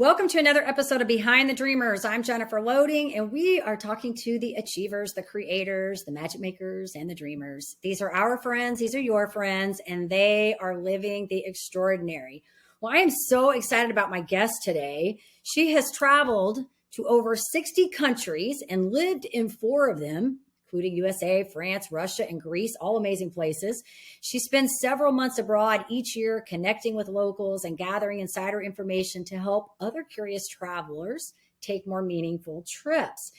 Welcome to another episode of Behind the Dreamers. I'm Jennifer Loading, and we are talking to the achievers, the creators, the magic makers, and the dreamers. These are our friends. These are your friends, and they are living the extraordinary. Well, I am so excited about my guest today. She has traveled to over 60 countries and lived in 4 of them, including USA, France, Russia, and Greece, all amazing places. She spends several months abroad each year connecting with locals and gathering insider information to help other curious travelers take more meaningful trips.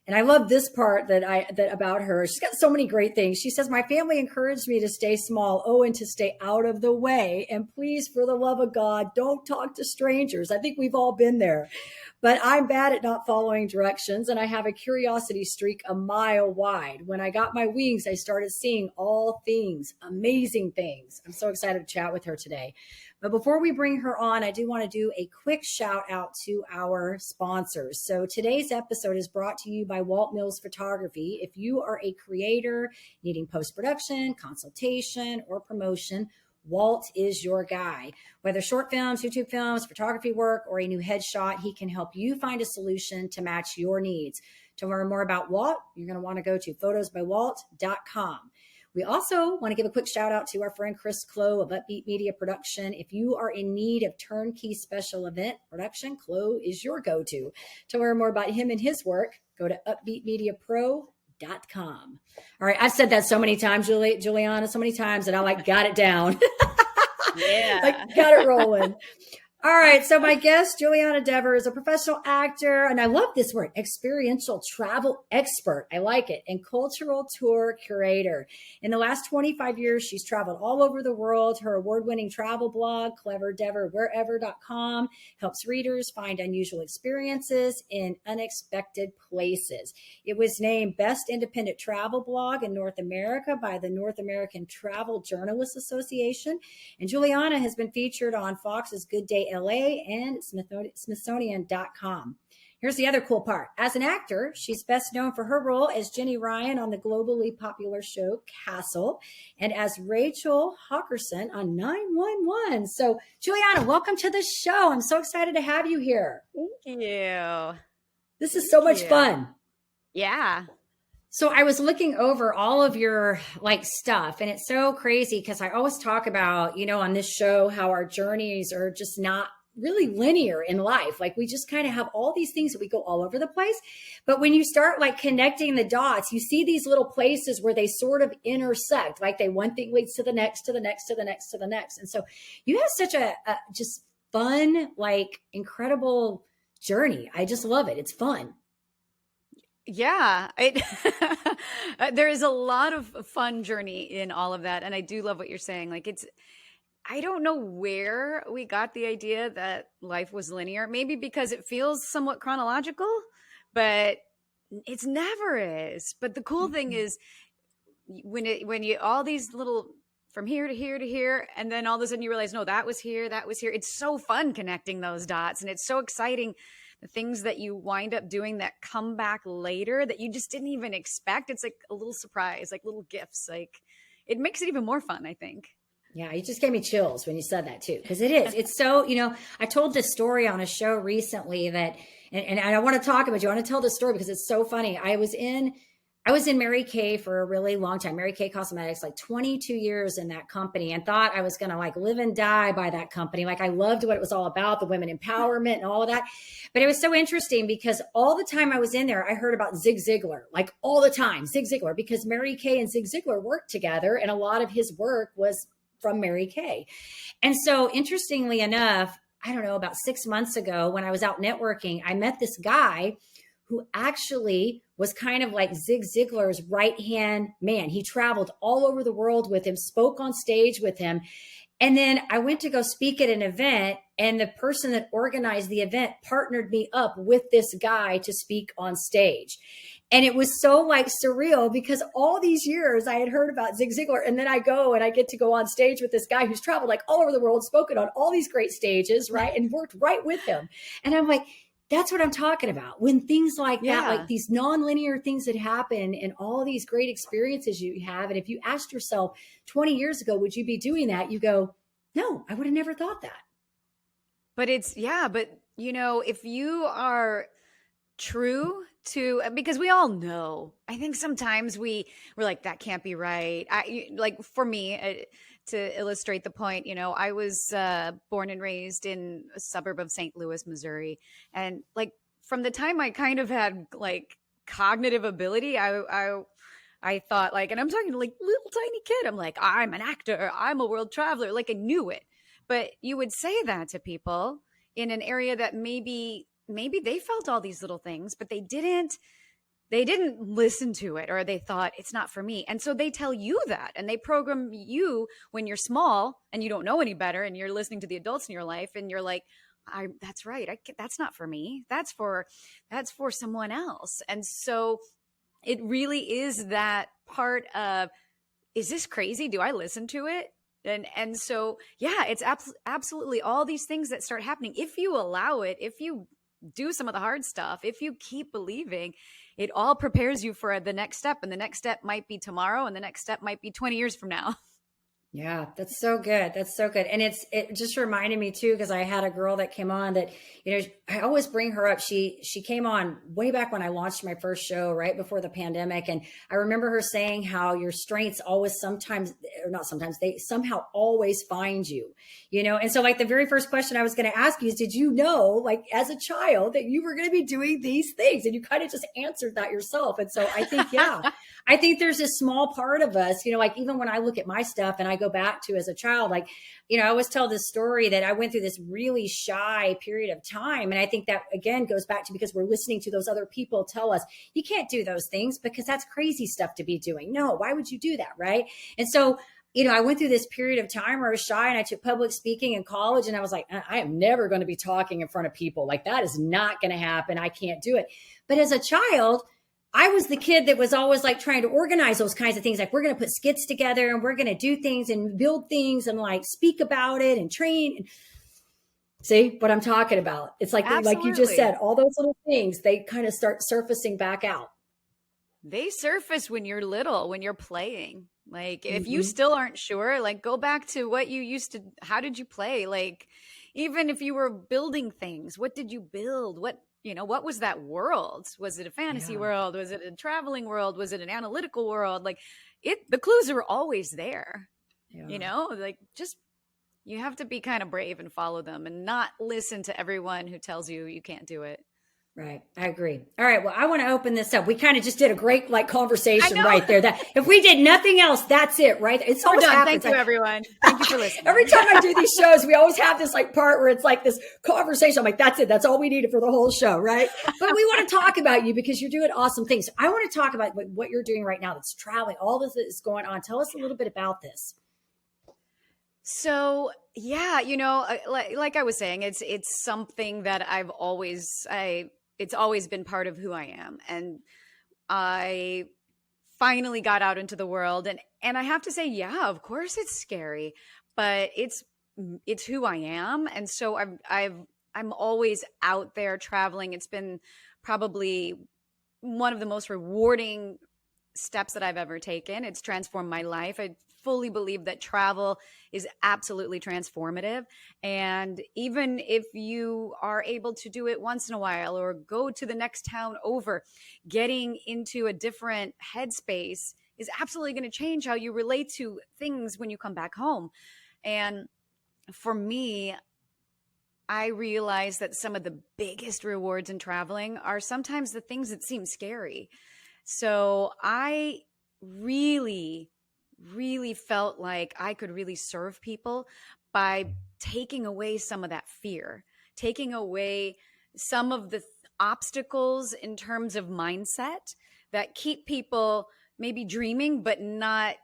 And I love this part that about her. She's got so many great things. She says, my family encouraged me to stay small, and to stay out of the way. And please, for the love of God, don't talk to strangers. I think we've all been there. But I'm bad at not following directions, and I have a curiosity streak a mile wide. When I got my wings, I started seeing all things, amazing things. I'm so excited to chat with her today. But before we bring her on, I do want to do a quick shout out to our sponsors. So today's episode is brought to you by Walt Mills Photography. If you are a creator needing post-production, consultation, or promotion, Walt is your guy. Whether short films, YouTube films, photography work, or a new headshot, he can help you find a solution to match your needs. To learn more about Walt, you're going to want to go to photosbywalt.com. We also want to give a quick shout out to our friend Chris Clow of Upbeat Media Production. If you are in need of turnkey special event production, Clow is your go-to. To learn more about him and his work, go to upbeatmediapro.com. All right, I've said that so many times, Juliana, so many times that I got it down. Yeah. Got it rolling. All right. So my guest, Juliana Dever, is a professional actor. And I love this word, experiential travel expert. I like it. And cultural tour curator. In the last 25 years, she's traveled all over the world. Her award-winning travel blog, cleverdeverwherever.com, helps readers find unusual experiences in unexpected places. It was named Best Independent Travel Blog in North America by the North American Travel Journalists Association. And Juliana has been featured on Fox's Good Day LA and Smithsonian.com. Here's the other cool part. As an actor, she's best known for her role as Jenny Ryan on the globally popular show Castle and as Rachel Hawkerson on 911. So, Juliana, welcome to the show. I'm so excited to have you here. Thank you. This is so much fun. Yeah. So I was looking over all of your stuff, and it's so crazy because I always talk about, on this show, how our journeys are just not really linear in life. We just kind of have all these things that we go all over the place. But when you start connecting the dots, you see these little places where they sort of intersect, they one thing leads to the next, to the next, to the next, to the next. And so you have such a just fun, incredible journey. I just love it. It's fun. Yeah, there is a lot of fun journey in all of that. And I do love what you're saying. I don't know where we got the idea that life was linear, maybe because it feels somewhat chronological, but it's never is. But the cool thing is when you, all these little, from here to here to here, and then all of a sudden you realize, no, that was here. It's so fun connecting those dots. And it's so exciting. The things that you wind up doing that come back later that you just didn't even expect. It's a little surprise, little gifts. It makes it even more fun, I think. Yeah, you just gave me chills when you said that too, because it is. It's so, I told this story on a show recently that, and I want to talk about you. I want to tell this story because it's so funny. I was in Mary Kay for a really long time. Mary Kay Cosmetics, 22 years in that company, and thought I was going to live and die by that company. I loved what it was all about, the women empowerment and all of that. But it was so interesting because all the time I was in there, I heard about Zig Ziglar, all the time, Zig Ziglar, because Mary Kay and Zig Ziglar worked together, and a lot of his work was from Mary Kay. And so interestingly enough, I don't know, about 6 months ago when I was out networking, I met this guy who actually was kind of like Zig Ziglar's right-hand man. He traveled all over the world with him, spoke on stage with him. And then I went to go speak at an event, and the person that organized the event partnered me up with this guy to speak on stage. And it was so surreal because all these years I had heard about Zig Ziglar, and then I go and I get to go on stage with this guy who's traveled all over the world, spoken on all these great stages, right? And worked right with him. And I'm like, that's what I'm talking about. When things like that, these nonlinear things that happen and all these great experiences you have. And if you asked yourself 20 years ago, would you be doing that? You go, no, I would have never thought that. But but if you are true to, because we all know, I think sometimes we're like, that can't be right. Like for me, to illustrate the point, I was born and raised in a suburb of St. Louis, Missouri. And like from the time I kind of had like cognitive ability, I thought like, and I'm talking like little tiny kid, I'm like, I'm an actor, I'm a world traveler. Like I knew it. But you would say that to people in an area that maybe they felt all these little things, but they didn't listen to it, or they thought it's not for me. And so they tell you that, and they program you when you're small and you don't know any better, and you're listening to the adults in your life, and you're like, that's right. That's not for me. That's for someone else. And so it really is that part of, is this crazy? Do I listen to it? And so, yeah, it's absolutely all these things that start happening. If you allow it, if you do some of the hard stuff, if you keep believing, it all prepares you for the next step. And the next step might be tomorrow, and the next step might be 20 years from now. Yeah, that's so good. That's so good. And it just reminded me too, because I had a girl that came on that, I always bring her up. She came on way back when I launched my first show right before the pandemic. And I remember her saying how your strengths always they somehow always find you, And so like the very first question I was going to ask you is, did you know, like as a child, that you were going to be doing these things? And you kind of just answered that yourself. And so I think, yeah, I think there's a small part of us, like even when I look at my stuff and I go back to as a child, like, I always tell this story that I went through this really shy period of time. And I think that again goes back to, because we're listening to those other people tell us, you can't do those things because that's crazy stuff to be doing. No, why would you do that? Right. And so, I went through this period of time where I was shy, and I took public speaking in college, and I was like, I am never going to be talking in front of people. Like that is not going to happen. I can't do it. But as a child, I was the kid that was always like trying to organize those kinds of things. Like we're going to put skits together, and we're going to do things and build things and like speak about it and train. See what I'm talking about? It's like, like you just said, all those little things, they kind of start surfacing back out. They surface when you're little, when you're playing. Like if you still aren't sure, like go back to what you used to, how did you play? Like even if you were building things, what did you build? What was that world? Was it a fantasy world? Was it a traveling world? Was it an analytical world? Like the clues are always there, like just, you have to be kind of brave and follow them and not listen to everyone who tells you you can't do it. Right. I agree. All right. Well, I want to open this up. We kind of just did a great conversation right there. That if we did nothing else, that's it, right? It's always done. Thank you, everyone. Thank you for listening. Every time I do these shows, we always have this part where it's like this conversation. I'm like, that's it. That's all we needed for the whole show, right? But we want to talk about you because you're doing awesome things. I want to talk about what you're doing right now. That's traveling. All this is going on. Tell us a little bit about this. So yeah, like I was saying, it's something that it's always been part of who I am. And I finally got out into the world, and I have to say, yeah, of course it's scary, but it's who I am. And so I'm always out there traveling. It's been probably one of the most rewarding steps that I've ever taken. It's transformed my life. I fully believe that travel is absolutely transformative. And even if you are able to do it once in a while or go to the next town over, getting into a different headspace is absolutely going to change how you relate to things when you come back home. And for me, I realize that some of the biggest rewards in traveling are sometimes the things that seem scary. So I really felt like I could really serve people by taking away some of that fear, taking away some of the obstacles in terms of mindset that keep people maybe dreaming, but not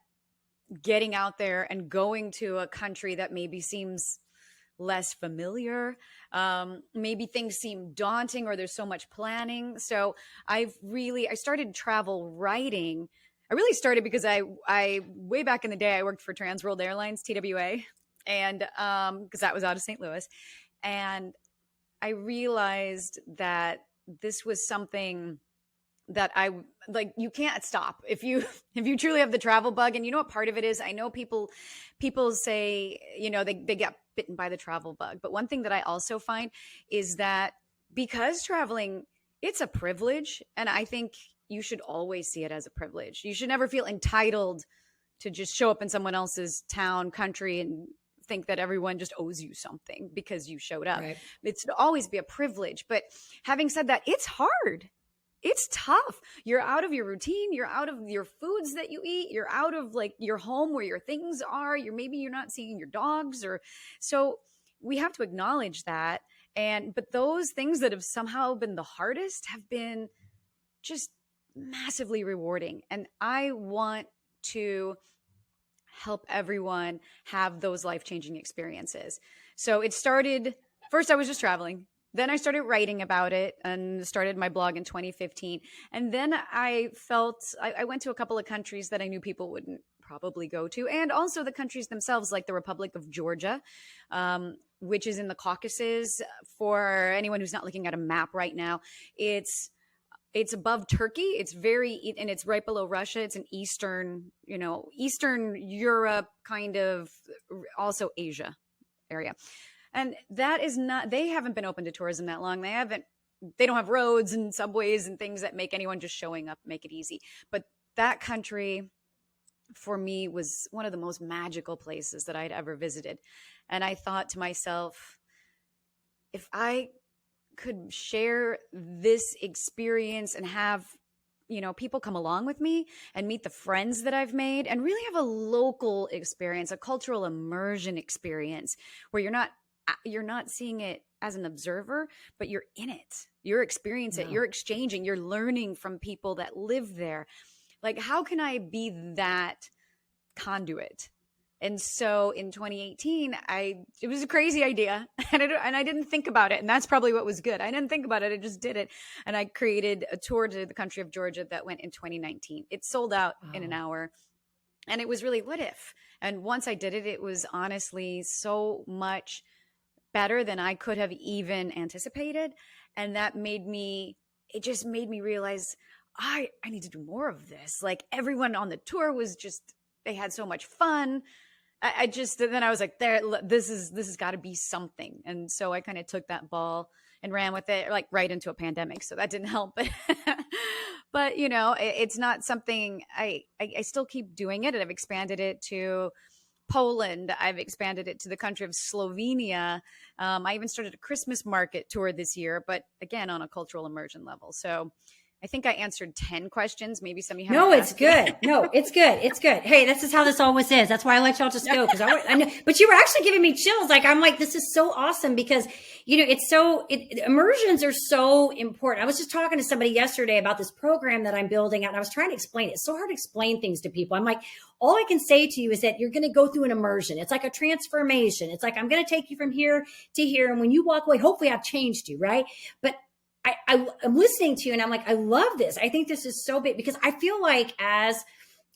getting out there and going to a country that maybe seems less familiar. Maybe things seem daunting or there's so much planning. So I started travel writing. I really started because I way back in the day, I worked for Trans World Airlines, TWA, and because that was out of St. Louis. And I realized that this was something that I like. You can't stop if you truly have the travel bug. And you know what part of it is? I know people say, they get bitten by the travel bug. But one thing that I also find is that because traveling, it's a privilege. And I think you should always see it as a privilege. You should never feel entitled to just show up in someone else's town, country, and think that everyone just owes you something because you showed up. Right. It should always be a privilege. But having said that, it's hard. It's tough. You're out of your routine. You're out of your foods that you eat. You're out of like your home where your things are. Maybe you're not seeing your dogs, or so we have to acknowledge that. But those things that have somehow been the hardest have been just massively rewarding. And I want to help everyone have those life-changing experiences. So it started, first I was just traveling. Then I started writing about it and started my blog in 2015. And then I went to a couple of countries that I knew people wouldn't probably go to, and also the countries themselves, like the Republic of Georgia, which is in the Caucasus. For anyone who's not looking at a map right now, it's above Turkey. And it's right below Russia. It's an Eastern Europe, kind of also Asia area. And that is not, they haven't been open to tourism that long. They don't have roads and subways and things that make anyone just showing up make it easy. But that country for me was one of the most magical places that I'd ever visited. And I thought to myself, if I could share this experience and have, people come along with me and meet the friends that I've made and really have a local experience, a cultural immersion experience where you're not seeing it as an observer, but you're in it. You're experiencing it. You're exchanging. You're learning from people that live there. Like, how can I be that conduit? And so in 2018, it was a crazy idea, and I didn't think about it. And that's probably what was good. I didn't think about it. I just did it. And I created a tour to the country of Georgia that went in 2019. It sold out in an hour. And it was really, what if? And once I did it, it was honestly so much better than I could have even anticipated. And it just made me realize I need to do more of this. Like, everyone on the tour was they had so much fun. Then I was like, this has got to be something. And so I kind of took that ball and ran with it, like, right into a pandemic. So that didn't help. But it's not something I still keep doing it. And I've expanded it to Poland. I've expanded it to the country of Slovenia. I even started a Christmas market tour this year, but again, on a cultural immersion level. So I think I answered 10 questions. Maybe some of you haven't. No, it's good. No, it's good. It's good. Hey, this is how this always is. That's why I let y'all just go. Cause I know, but you were actually giving me chills. Like, I'm like, this is so awesome because, immersions are so important. I was just talking to somebody yesterday about this program that I'm building out, and I was trying to explain it. It's so hard to explain things to people. I'm like, all I can say to you is that you're going to go through an immersion. It's like a transformation. It's like, I'm going to take you from here to here. And when you walk away, hopefully I've changed you. Right. But I'm listening to you and I'm like, I love this. I think this is so big because I feel like as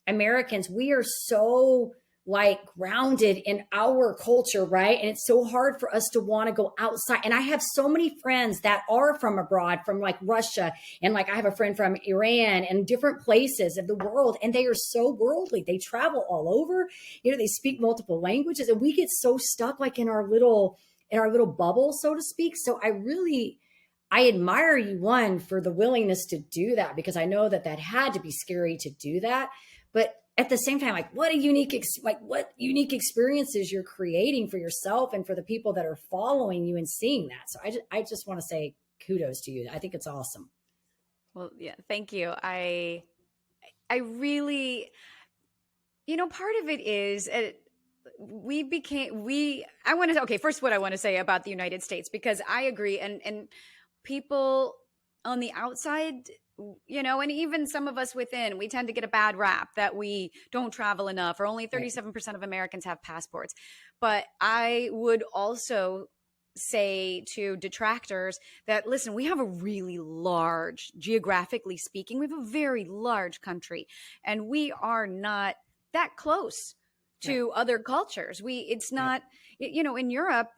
Americans, we are so like grounded in our culture, right? And it's so hard for us to want to go outside. And I have so many friends that are from abroad, from like Russia. And like, I have a friend from Iran and different places of the world. And they are so worldly. They travel all over, they speak multiple languages, and we get so stuck like in our little bubble, so to speak. So I admire you, one, for the willingness to do that, because I know that had to be scary to do that. But at the same time, like, what unique experiences you're creating for yourself and for the people that are following you and seeing that. So I just want to say kudos to you. I think it's awesome. Well, yeah, thank you. I really, part of it is first what I want to say about the United States, because I agree. And people on the outside, and even some of us within, we tend to get a bad rap that we don't travel enough, or only 37% of Americans have passports. But I would also say to detractors that, listen, we have a really large, geographically speaking, we have a very large country, and we are not that close to other cultures. It's not, in Europe,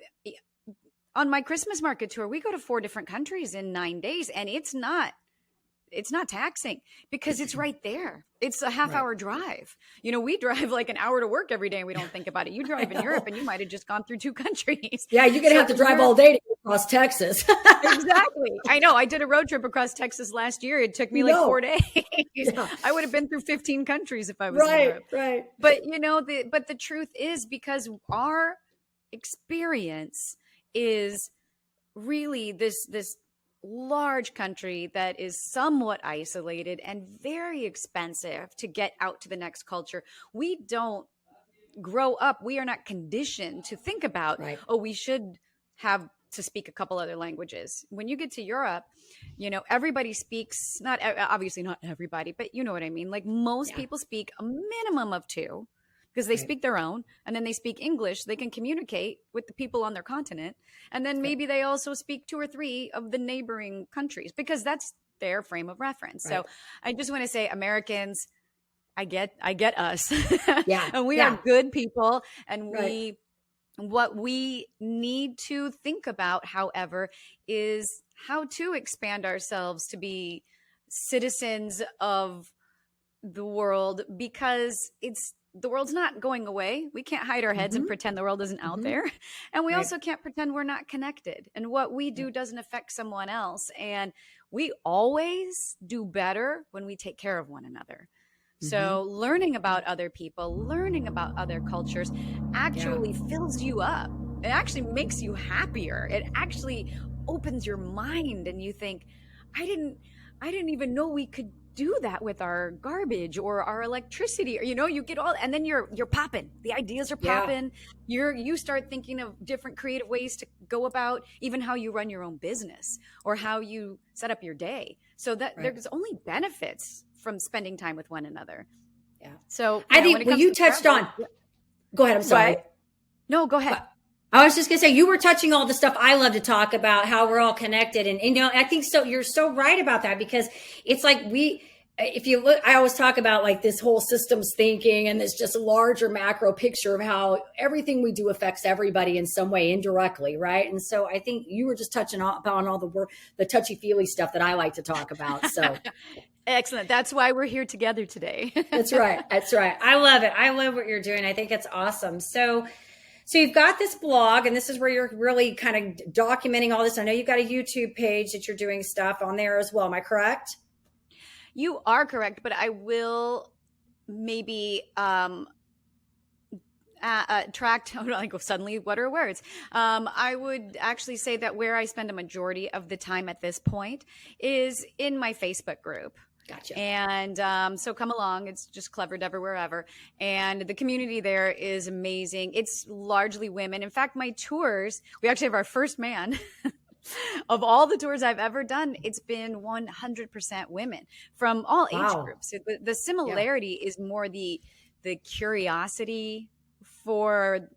on my Christmas market tour, we go to 4 different countries in 9 days, and it's not it's not taxing because it's right there. It's a half Right. hour drive. You know, we drive like an hour to work every day and we don't think about it. You drive in Europe and you might have just gone through 2 countries. Yeah, you're going to So have to in drive Europe- all day to get across Texas. Exactly. I know. I did a road trip across Texas last year. It took me like 4 days. Yeah. I would have been through 15 countries if I was in Right, Europe. right. But you know, the truth is, because our experience is really this large country that is somewhat isolated and very expensive to get out to the next culture. We don't grow up, we are not conditioned to think about, Right. oh, we should have to speak a couple other languages. When you get to Europe, you know, everybody speaks, not obviously not everybody, but you know what I mean? Like most people speak a minimum of 2 because they speak their own, and then they speak English. They can communicate with the people on their continent. And then maybe they also speak 2 or 3 of the neighboring countries because that's their frame of reference. Right. So I just want to say, Americans, I get us. Yeah. And we are good people. And Right. what we need to think about, however, is how to expand ourselves to be citizens of the world, because the world's not going away. We can't hide our heads and pretend the world isn't out there. And we also can't pretend we're not connected. And what we do doesn't affect someone else. And we always do better when we take care of one another. So learning about other people, learning about other cultures actually fills you up. It actually makes you happier. It actually opens your mind and you think, I didn't even know we could do that with our garbage or our electricity, or you know, you get all, and then you're popping. The ideas are popping. You start thinking of different creative ways to go about even how you run your own business or how you set up your day. So that there's only benefits from spending time with one another. Yeah. So I think you touched on. Go ahead. I'm sorry. What? No, go ahead. I was just going to say, you were touching all the stuff I love to talk about, how we're all connected. And, you know, I think so. You're so right about that, because it's like if you look, I always talk about like this whole systems thinking and this just larger macro picture of how everything we do affects everybody in some way indirectly. Right. And so I think you were just touching on all the touchy feely stuff that I like to talk about. So excellent. That's why we're here together today. That's right. That's right. I love it. I love what you're doing. I think it's awesome. So you've got this blog, and this is where you're really kind of documenting all this. I know you've got a YouTube page that you're doing stuff on there as well. Am I correct? You are correct, but I will maybe track. Suddenly, what are words? I would actually say that where I spend a majority of the time at this point is in my Facebook group. Gotcha. And so come along. It's just Clever Dever wherever. And the community there is amazing. It's largely women. In fact, my tours, we actually have our first man. Of all the tours I've ever done, it's been 100% women from all age groups. The similarity is more the curiosity for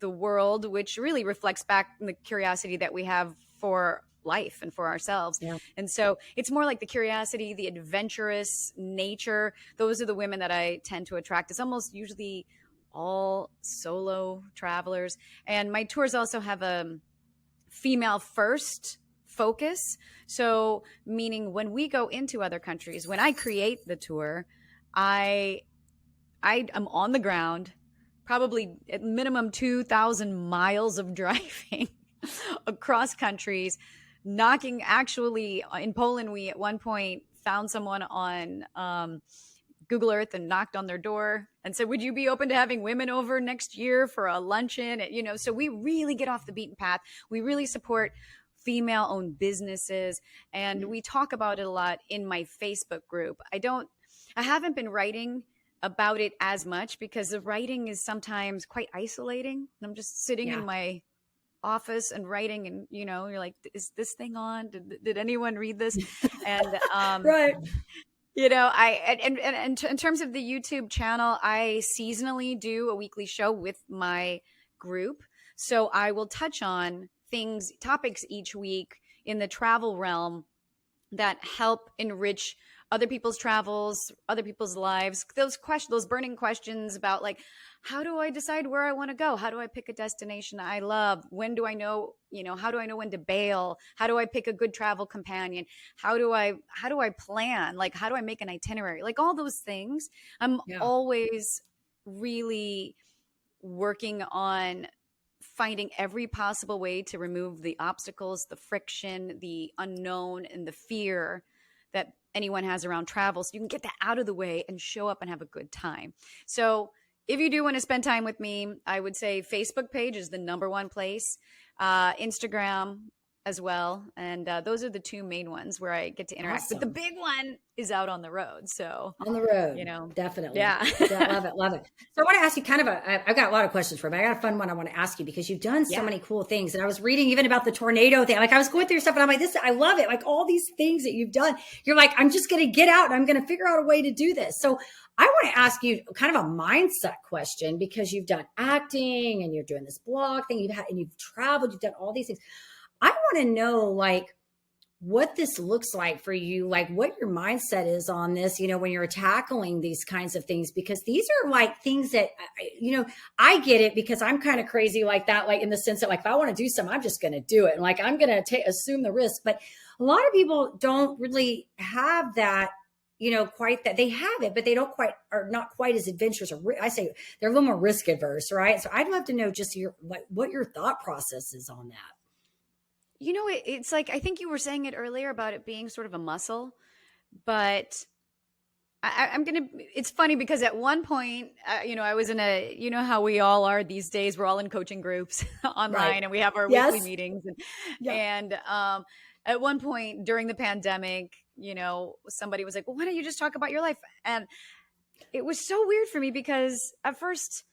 the world, which really reflects back the curiosity that we have for life and for ourselves. Yeah. And so it's more like the curiosity, the adventurous nature. Those are the women that I tend to attract. It's almost usually all solo travelers. And my tours also have a female first focus. So meaning when we go into other countries, when I create the tour, I am on the ground, probably at minimum 2,000 miles of driving across countries, knocking. Actually, in Poland, we at one point found someone on Google Earth and knocked on their door and said, would you be open to having women over next year for a luncheon? You know, so we really get off the beaten path. We really support female-owned businesses, and we talk about it a lot in my Facebook group. I haven't been writing about it as much because the writing is sometimes quite isolating. I'm just sitting in my office and writing, and you know, you're like, is this thing on? Did anyone read this? And right. You know, and in terms of the YouTube channel, I seasonally do a weekly show with my group. So I will touch on topics each week in the travel realm that help enrich other people's travels, other people's lives, those burning questions about like, how do I decide where I want to go? How do I pick a destination I love? When do I know, how do I know when to bail? How do I pick a good travel companion? How do I plan? Like, how do I make an itinerary? Like all those things. I'm always really working on finding every possible way to remove the obstacles, the friction, the unknown, and the fear that anyone has around travel, so you can get that out of the way and show up and have a good time. So if you do want to spend time with me, I would say Facebook page is the number one place, Instagram as well. And those are the two main ones where I get to interact. Awesome. But the big one is out on the road. So on the road, definitely. Yeah. Love it. So I want to ask you I've got a lot of questions for you, but I got a fun one I want to ask you because you've done so many cool things. And I was reading even about the tornado thing. Like I was going through your stuff and I'm like, I love it. Like all these things that you've done, you're like, I'm just going to get out and I'm going to figure out a way to do this. So I want to ask you kind of a mindset question because you've done acting and you're doing this blog thing and you've traveled, you've done all these things. I want to know like what this looks like for you, like what your mindset is on this, when you're tackling these kinds of things, because these are like things that, I get it because I'm kind of crazy like that, like in the sense that like, if I want to do something, I'm just going to do it. And like, I'm going to assume the risk, but a lot of people don't really have that, quite that they have it, but they don't quite, are not quite as adventurous or I say they're a little more risk adverse. Right. So I'd love to know just what your thought process is on that. It's like, I think you were saying it earlier about it being sort of a muscle, but it's funny because at one point, I was in how we all are these days, we're all in coaching groups online and we have our weekly meetings. And at one point during the pandemic, somebody was like, well, why don't you just talk about your life? And it was so weird for me because at first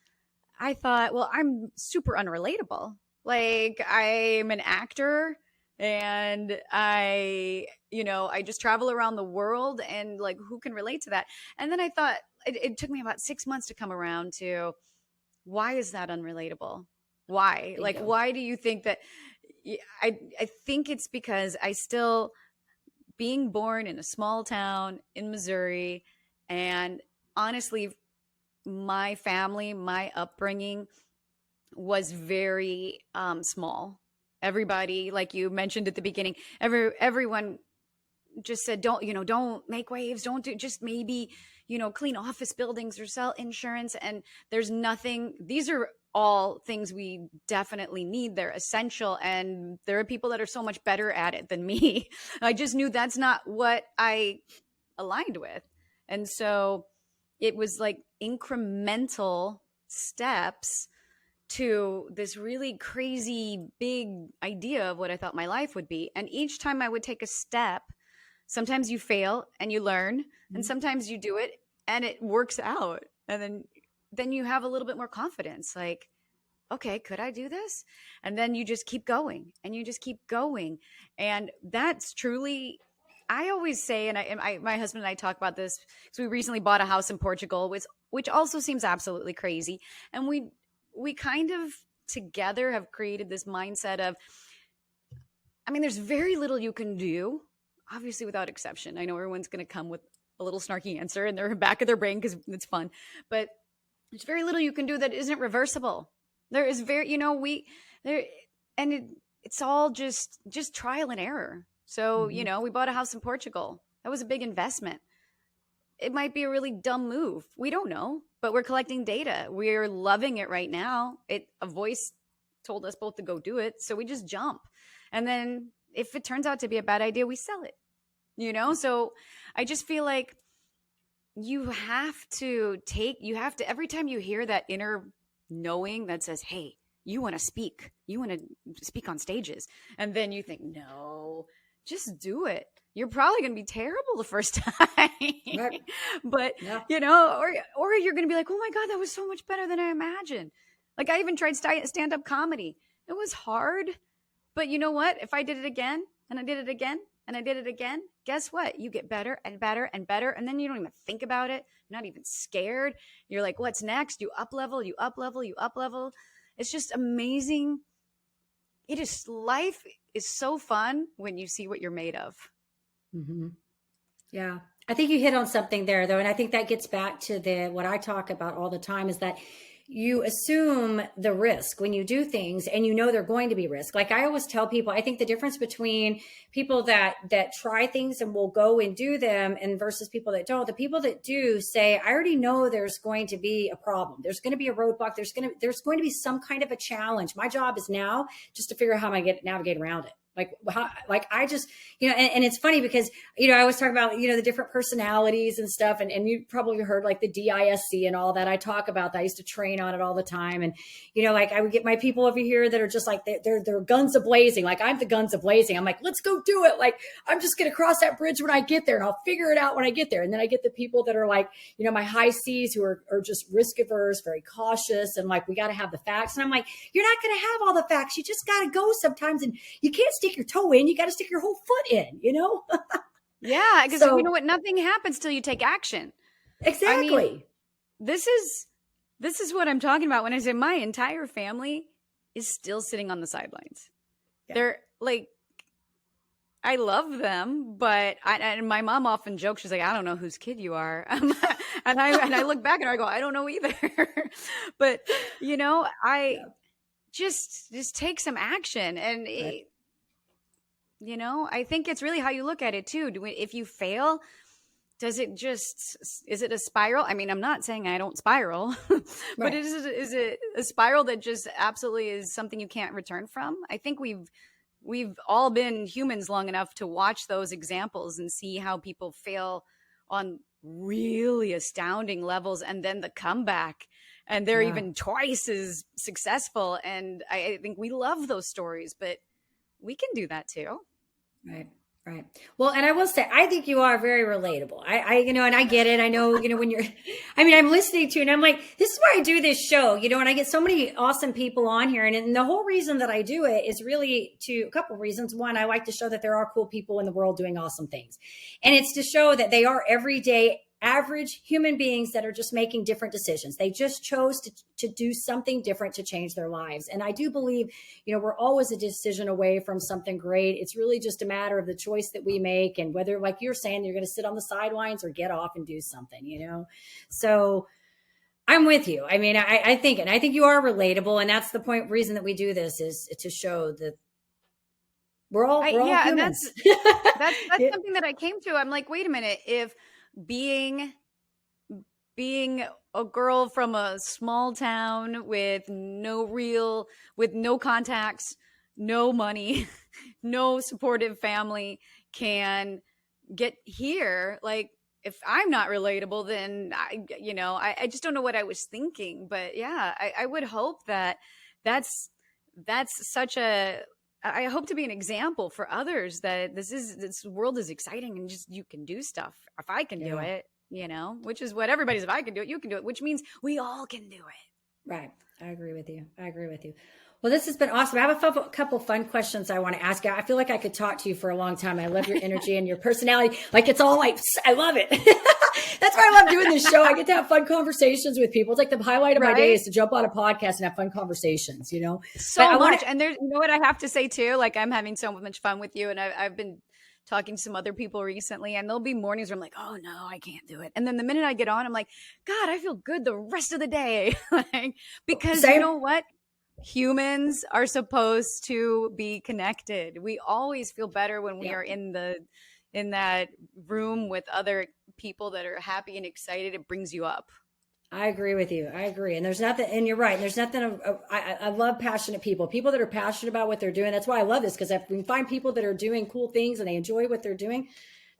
I thought, well, I'm super unrelatable. Like I'm an actor and I just travel around the world and like, who can relate to that? And then I thought it took me about 6 months to come around to why is that unrelatable? Why? Like, why do you think that? I think it's because being born in a small town in Missouri, and honestly, my family, my upbringing was very small. Everybody, like you mentioned at the beginning, everyone just said, don't make waves, don't do, just maybe, clean office buildings or sell insurance. And there's nothing, these are all things we definitely need. They're essential. And there are people that are so much better at it than me. I just knew that's not what I aligned with. And so it was like incremental steps to this really crazy big idea of what I thought my life would be. And each time I would take a step, sometimes you fail and you learn, and sometimes you do it and it works out. And then you have a little bit more confidence. Like, okay, could I do this? And then you just keep going and you just keep going. And that's truly, I always say, and my husband and I talk about this because we recently bought a house in Portugal, which also seems absolutely crazy. And we kind of together have created this mindset of, there's very little you can do, obviously without exception. I know everyone's going to come with a little snarky answer in their back of their brain because it's fun, but there's very little you can do that isn't reversible. There is it's all just trial and error. So, we bought a house in Portugal. That was a big investment. It might be a really dumb move. We don't know, but we're collecting data. We're loving it right now. A voice told us both to go do it. So we just jump. And then if it turns out to be a bad idea, we sell it, So I just feel like you have to, every time you hear that inner knowing that says, hey, you want to speak on stages. And then you think, no, just do it. You're probably going to be terrible the first time, but or you're going to be like, oh my God, that was so much better than I imagined. Like I even tried stand-up comedy. It was hard, but you know what? If I did it again and I did it again and I did it again, guess what? You get better and better and better. And then you don't even think about it. You're not even scared. You're like, what's next? You up level. It's just amazing. Life is so fun when you see what you're made of. Mm-hmm. Yeah. I think you hit on something there, though. And I think that gets back to what I talk about all the time is that you assume the risk when you do things and you know they're going to be risk. Like I always tell people, I think the difference between people that try things and will go and do them and versus people that don't, the people that do say, I already know there's going to be a problem. There's going to be a roadblock. There's going to be some kind of a challenge. My job is now just to figure out how I navigate around it. Like I just, and it's funny because, I was talking about, the different personalities and stuff. And you probably heard like the DISC and all that. I talk about that. I used to train on it all the time. And, like I would get my people over here that are just like, they're guns a-blazing. Like I'm the guns a-blazing. I'm like, let's go do it. Like, I'm just going to cross that bridge when I get there and I'll figure it out when I get there. And then I get the people that are like, my high C's who are just risk averse, very cautious. And like, we got to have the facts. And I'm like, you're not going to have all the facts. You just got to go sometimes. And you can't stick your toe in, you got to stick your whole foot in, Yeah, because you know what? Nothing happens till you take action. Exactly. I mean, this is what I'm talking about when I say my entire family is still sitting on the sidelines. Yeah. They're like, I love them, but and my mom often jokes, she's like, I don't know whose kid you are. and I look back and I go, I don't know either. But I just take some action and right. I think it's really how you look at it too. If you fail, is it a spiral? I mean, I'm not saying I don't spiral, but right. is it a spiral that just absolutely is something you can't return from? I think we've all been humans long enough to watch those examples and see how people fail on really astounding levels and then the comeback and they're even twice as successful. And I think we love those stories, but we can do that too. Right. Well, and I will say, I think you are very relatable. And I get it. I know, when I'm listening to you and I'm like, this is why I do this show, and I get so many awesome people on here. And the whole reason that I do it is really a couple of reasons. One, I like to show that there are cool people in the world doing awesome things. And it's to show that they are everyday average human beings that are just making different decisions. They just chose to do something different to change their lives. And I do believe, we're always a decision away from something great. It's really just a matter of the choice that we make and whether, like you're saying, you're going to sit on the sidelines or get off and do something, So I'm with you. I mean, I think you are relatable. And that's the reason that we do this is to show that we're all humans. And that's something that I came to. I'm like, wait a minute, if being a girl from a small town with no contacts, no money, no supportive family can get here. Like, if I'm not relatable, then I just don't know what I was thinking. But yeah, I would hope that's such a, I hope to be an example for others that this world is exciting and just you can do stuff. If I can do it, which is what everybody's, if I can do it, you can do it, which means we all can do it. Right. I agree with you. Well, this has been awesome. I have a couple fun questions I want to ask you. I feel like I could talk to you for a long time. I love your energy and your personality. Like it's all like, I love it. That's why I love doing this show. I get to have fun conversations with people. It's like the highlight of my day is to jump on a podcast and have fun conversations, So much. And there's, what I have to say too, like I'm having so much fun with you. And I've been talking to some other people recently and there'll be mornings where I'm like, oh no, I can't do it. And then the minute I get on, I'm like, God, I feel good the rest of the day. Because you know what? Humans are supposed to be connected. We always feel better when we are in that room with other people that are happy and excited. It brings you up. I agree with you. And there's nothing, and you're right. And there's nothing, I love passionate people that are passionate about what they're doing. That's why I love this, because if we find people that are doing cool things and they enjoy what they're doing,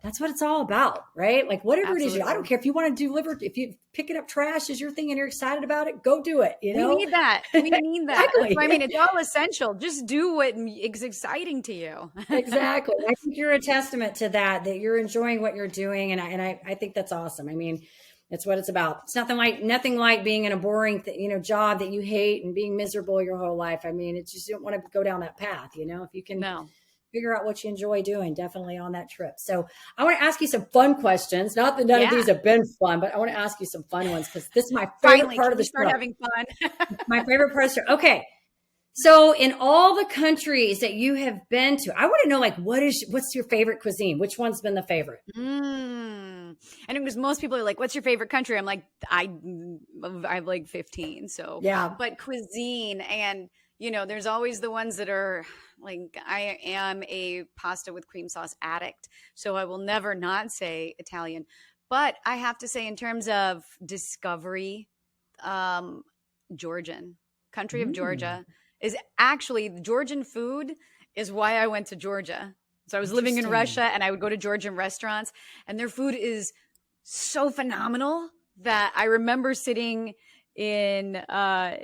that's what it's all about, right? Like whatever Absolutely. It is, I don't care if you want to deliver, if you picking up trash is your thing and you're excited about it, go do it. We need that. Exactly. I mean, it's all essential. Just do what is exciting to you. Exactly. I think you're a testament to that you're enjoying what you're doing. And I think that's awesome. I mean, it's what it's about. It's nothing like being in a boring, job that you hate and being miserable your whole life. I mean, it's just, you don't want to go down that path, if you can figure out what you enjoy doing, definitely on that trip. So I want to ask you some fun questions. Not that none of these have been fun, but I want to ask you some fun ones because this is my favorite part of the show. Start having fun. My favorite part of the show. Okay. So in all the countries that you have been to, I want to know, like, what's your favorite cuisine? Which one's been the favorite? And because most people are like, what's your favorite country? I'm like, I have like 15. So, Yeah. but cuisine and, there's always the ones that are like, I am a pasta with cream sauce addict. So I will never not say Italian. But I have to say, in terms of discovery, Georgian, country of Georgia is actually Georgian food is why I went to Georgia. So I was living in Russia and I would go to Georgian restaurants and their food is so phenomenal that I remember sitting in a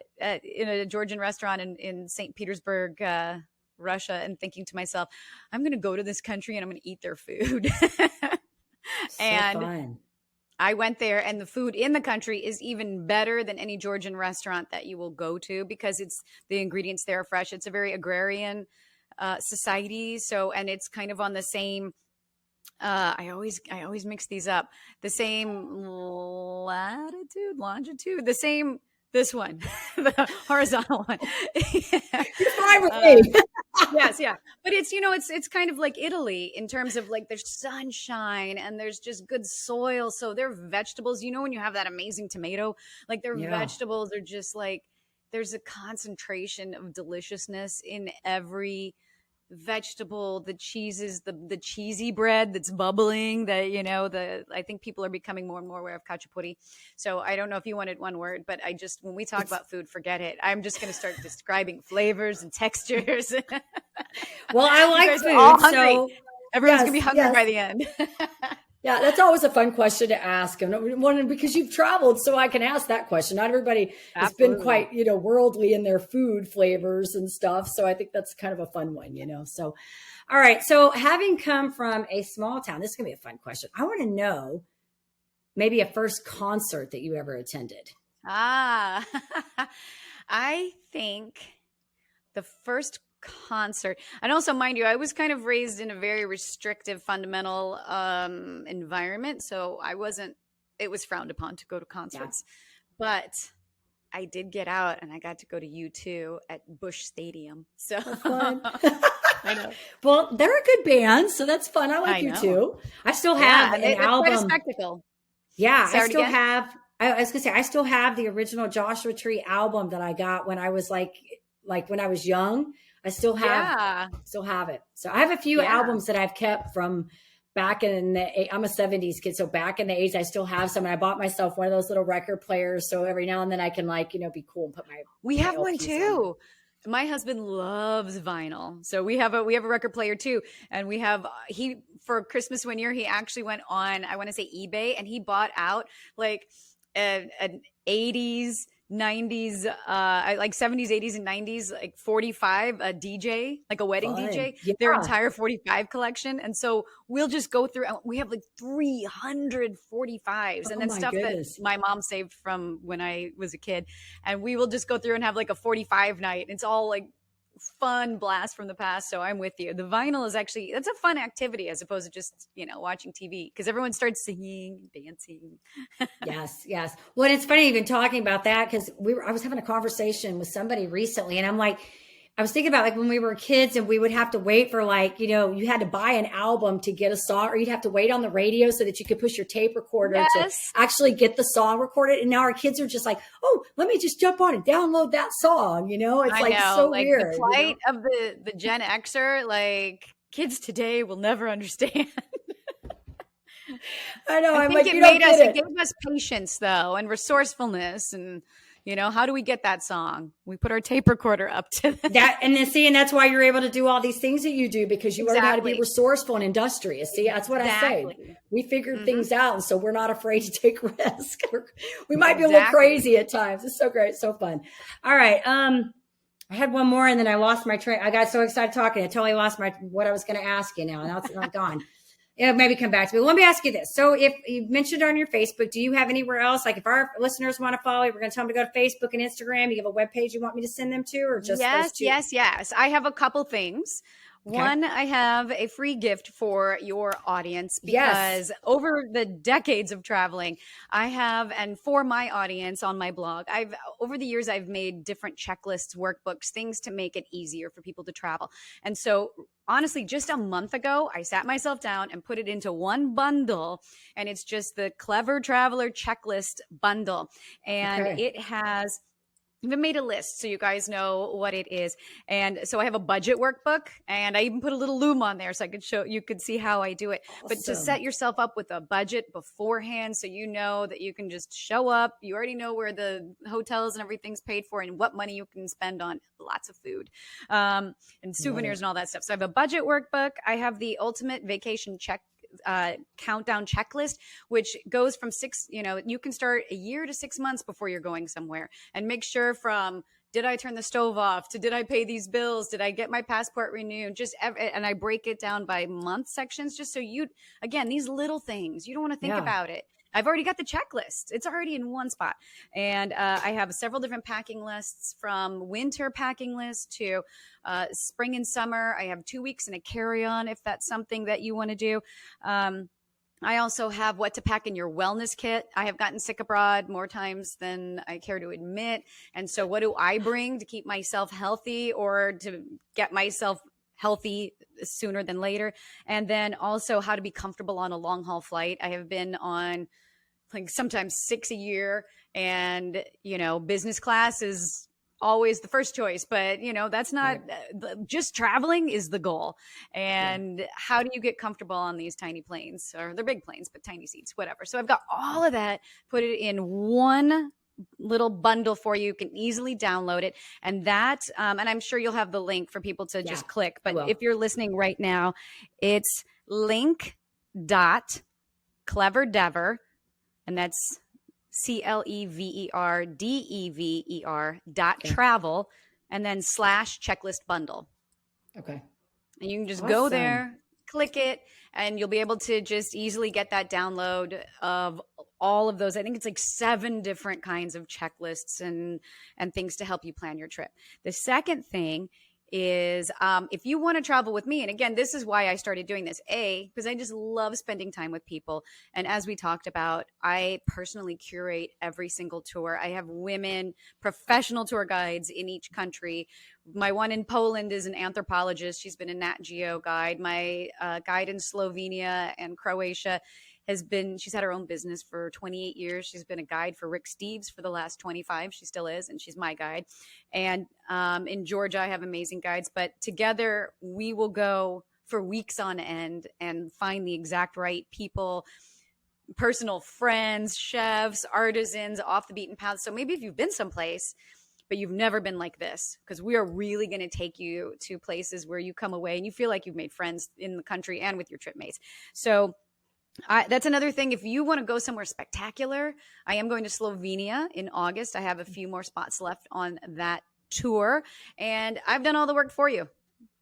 Georgian restaurant in St. Petersburg, Russia, and thinking to myself, I'm going to go to this country and I'm going to eat their food. And fun. I went there and the food in the country is even better than any Georgian restaurant that you will go to because the ingredients there are fresh. It's a very agrarian society. So, and it's kind of on the same, I always mix these up, the same longitude, the same, this one, the horizontal one. You're fine with me. Yes. Yeah. But it's, it's kind of like Italy in terms of like there's sunshine and there's just good soil. So their vegetables, when you have that amazing tomato, like their vegetables are just like, there's a concentration of deliciousness in every vegetable, the cheeses, the cheesy bread that's bubbling, I think people are becoming more and more aware of khachapuri. So I don't know if you wanted one word, but when we talk about food, forget it. I'm just going to start describing flavors and textures. Well, I like food, so everyone's going to be hungry by the end. Yeah, that's always a fun question to ask. And because you've traveled, so I can ask that question. Not everybody has been quite, worldly in their food flavors and stuff. So I think that's kind of a fun one, So, all right. So having come from a small town, this is going to be a fun question. I want to know maybe a first concert that you ever attended. I think the first concert. And also, mind you, I was kind of raised in a very restrictive, fundamental environment. So it was frowned upon to go to concerts. Yeah. But I did get out and I got to go to U2 at Busch Stadium. So fun. I know. Well, they're a good band. So that's fun. I like U2. I still have an album. Quite a spectacle. Yeah. I still have the original Joshua Tree album that I got when I was like when I was young. I still have it. So I have a few albums that I've kept from back in I'm a 70s kid. So back in the 80s, I still have some. And I bought myself one of those little record players. So every now and then I can be cool and put we have one too. On. My husband loves vinyl. So we have a record player too. And for Christmas one year, he actually went on, I want to say eBay, and he bought out like an 80s, 90s, like 70s, 80s, and 90s, like 45, a DJ, like a wedding DJ, their entire 45 collection. And so we'll just go through, we have like 300 45s and then stuff that my mom saved from when I was a kid. And we will just go through and have like a 45 night. It's all like fun blast from the past. So I'm with you. The vinyl is actually, that's a fun activity as opposed to just, watching TV because everyone starts singing, dancing. Yes. Well, it's funny even talking about that because I was having a conversation with somebody recently and I'm like, I was thinking about like when we were kids and we would have to wait for you had to buy an album to get a song or you'd have to wait on the radio so that you could push your tape recorder to actually get the song recorded. And now our kids are just like, oh, let me just jump on and download that song. It's so weird. The plight of the Gen Xer, like kids today will never understand. I know. It gave us patience though and resourcefulness and how do we get that song? We put our tape recorder up to that. And that's why you're able to do all these things that you do because you learn how to be resourceful and industrious. See, that's what I say. We figured things out. And so we're not afraid to take risk. We might be a little crazy at times. It's so great. So fun. All right. I had one more and then I lost my train. I got so excited talking. I totally lost what I was going to ask you now. Now it's not gone. Yeah, maybe come back to me. Let me ask you this. So if you mentioned on your Facebook, do you have anywhere else? Like if our listeners want to follow you, we're going to tell them to go to Facebook and Instagram. You have a webpage you want me to send them to or just Yes. I have a couple things. Okay. One, I have a free gift for your audience Yes. because over the decades of traveling, I have, and for my audience on my blog, over the years, I've made different checklists, workbooks, things to make it easier for people to travel. And so honestly, just a month ago, I sat myself down and put it into one bundle, and it's just the Clever Traveler Checklist bundle. And Okay. it has even made a list so you guys know what it is. And so I have a budget workbook, and I even put a little loom on there so I could show you could see how I do it. But to Awesome. set yourself up with a budget beforehand so you know that you can just show up, you already know where the hotels and everything's paid for and what money you can spend on lots of food and souvenirs and all that stuff. So I have a budget workbook. I have the ultimate vacation countdown checklist, which goes from you can start a year to 6 months before you're going somewhere, and make sure from did I turn the stove off to did I pay these bills, did I get my passport renewed, and I break it down by month sections just so again, these little things you don't want to think about it. I've already got the checklist. It's already in one spot. And I have several different packing lists, from winter packing lists to spring and summer. I have 2 weeks in a carry-on if that's something that you want to do. I also have what to pack in your wellness kit. I have gotten sick abroad more times than I care to admit. And so what do I bring to keep myself healthy or to get myself healthy sooner than later? And then also how to be comfortable on a long haul flight. I have been on like sometimes 6 a year, and business class is always the first choice, but that's not just traveling is the goal. And how do you get comfortable on these tiny planes, or they're big planes but tiny seats, whatever. So I've got all of that, put it in one little bundle for you. You can easily download it, and that and I'm sure you'll have the link for people to just click, but if you're listening right now, it's link.cleverdever, and that's CLEVERDEVER.travel, and then /checklist bundle. Okay. And you can just go there, click it, and you'll be able to just easily get that download of all of those. I think it's like 7 different kinds of checklists and things to help you plan your trip. The second thing is if you want to travel with me, and again, this is why I started doing this, because I just love spending time with people. And as we talked about, I personally curate every single tour. I have women, professional tour guides in each country. My one in Poland is an anthropologist. She's been a NATJA guide. My guide in Slovenia and Croatia she's had her own business for 28 years. She's been a guide for Rick Steves for the last 25. She still is, and she's my guide. And in Georgia, I have amazing guides. But together, we will go for weeks on end and find the exact right people, personal friends, chefs, artisans, off the beaten path. So maybe if you've been someplace, but you've never been like this, because we are really going to take you to places where you come away and you feel like you've made friends in the country and with your trip mates. So that's another thing. If you want to go somewhere spectacular, I am going to Slovenia in August. I have a few more spots left on that tour, and I've done all the work for you.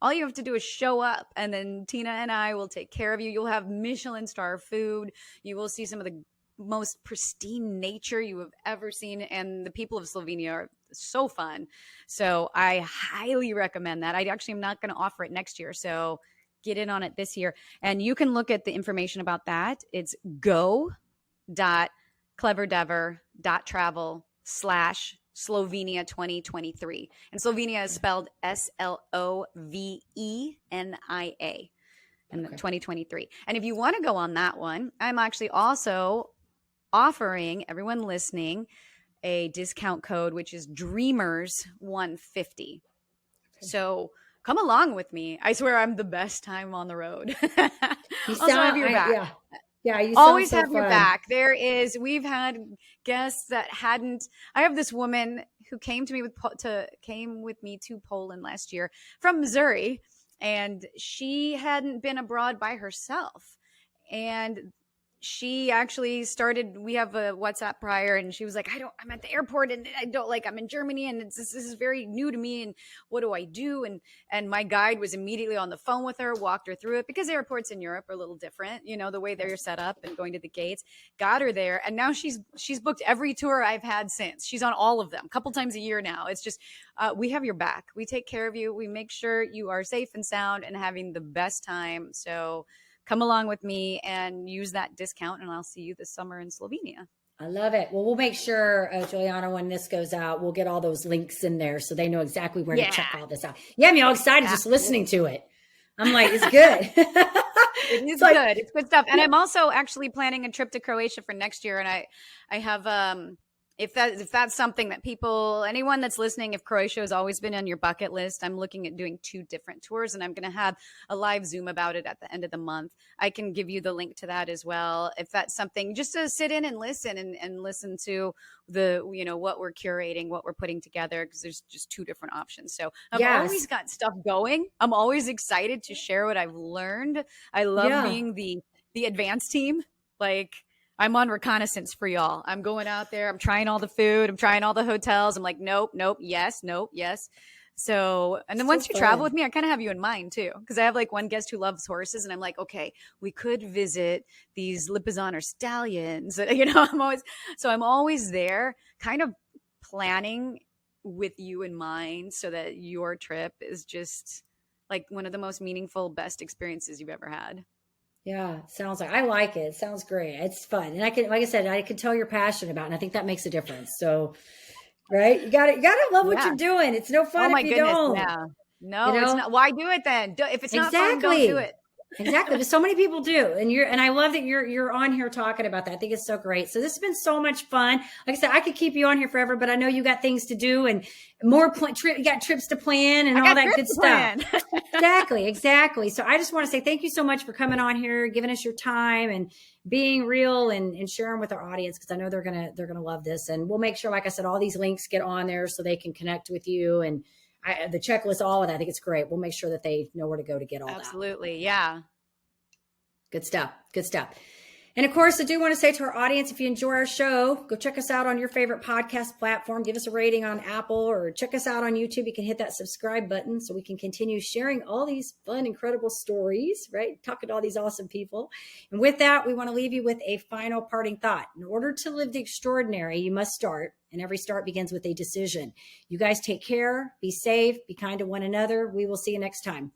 All you have to do is show up, and then Tina and I will take care of you. You'll have Michelin star food. You will see some of the most pristine nature you have ever seen, and the people of Slovenia are so fun. So I highly recommend that. I actually am not going to offer it next year, so get in on it this year. And you can look at the information about that. It's go.cleverdever.travel/Slovenia 2023. And Slovenia is spelled SLOVENIA and 2023. And if you want to go on that one, I'm actually also offering everyone listening a discount code, which is Dreamers150. So come along with me. I swear I'm the best time on the road. Also have your back. You always so have fun. Your back. We've had guests that hadn't. I have this woman who came with me to Poland last year from Missouri, and she hadn't been abroad by herself. And she actually started, we have a WhatsApp prior, and she was like, I'm at the airport and I'm in Germany and this is very new to me. And what do I do? And my guide was immediately on the phone with her, walked her through it, because airports in Europe are a little different, the way they're set up and going to the gates, got her there. And now she's booked every tour I've had since. She's on all of them, a couple times a year now. It's just, we have your back. We take care of you. We make sure you are safe and sound and having the best time. So come along with me and use that discount, and I'll see you this summer in Slovenia. I love it. Well, we'll make sure, Juliana, when this goes out, we'll get all those links in there so they know exactly where to check all this out. Yeah, I'm all excited just listening to it. I'm like, it's good. It is good. It's good stuff. And I'm also actually planning a trip to Croatia for next year. And I have, if that's something that anyone that's listening, if Croatia has always been on your bucket list, I'm looking at doing 2 different tours, and I'm going to have a live Zoom about it at the end of the month. I can give you the link to that as well. If that's something, just to sit in and listen and listen to what we're curating, what we're putting together, because there's just 2 different options. So I've always got stuff going. I'm always excited to share what I've learned. I love being the advanced team. Like, I'm on reconnaissance for y'all. I'm going out there. I'm trying all the food. I'm trying all the hotels. I'm like, nope, yes, nope, yes. So, and then once you travel with me, I kind of have you in mind too. Because I have like one guest who loves horses, and I'm like, okay, we could visit these Lipizzaner or stallions. I'm always there, kind of planning with you in mind, so that your trip is just like one of the most meaningful, best experiences you've ever had. Yeah, sounds like, I like it. It sounds great. It's fun. And like I said, I can tell you're passionate about it, and I think that makes a difference. So, right. You gotta love what you're doing. It's no fun if you don't. Yeah. No, it's not. Why do it then? If it's not fun, don't do it. Exactly. But so many people do. And I love that you're on here talking about that. I think it's so great. So this has been so much fun. Like I said, I could keep you on here forever, but I know you got things to do and more you got trips to plan and all that good stuff. Exactly. So I just want to say thank you so much for coming on here, giving us your time and being real and sharing with our audience, because I know they're gonna love this. And we'll make sure, like I said, all these links get on there so they can connect with you, and the checklist, all of that. I think it's great. We'll make sure that they know where to go to get all that. Absolutely. Yeah. Good stuff. And of course, I do want to say to our audience, if you enjoy our show, go check us out on your favorite podcast platform. Give us a rating on Apple, or check us out on YouTube. You can hit that subscribe button so we can continue sharing all these fun, incredible stories, right? Talking to all these awesome people. And with that, we want to leave you with a final parting thought. In order to live the extraordinary, you must start. And every start begins with a decision. You guys take care, be safe, be kind to one another. We will see you next time.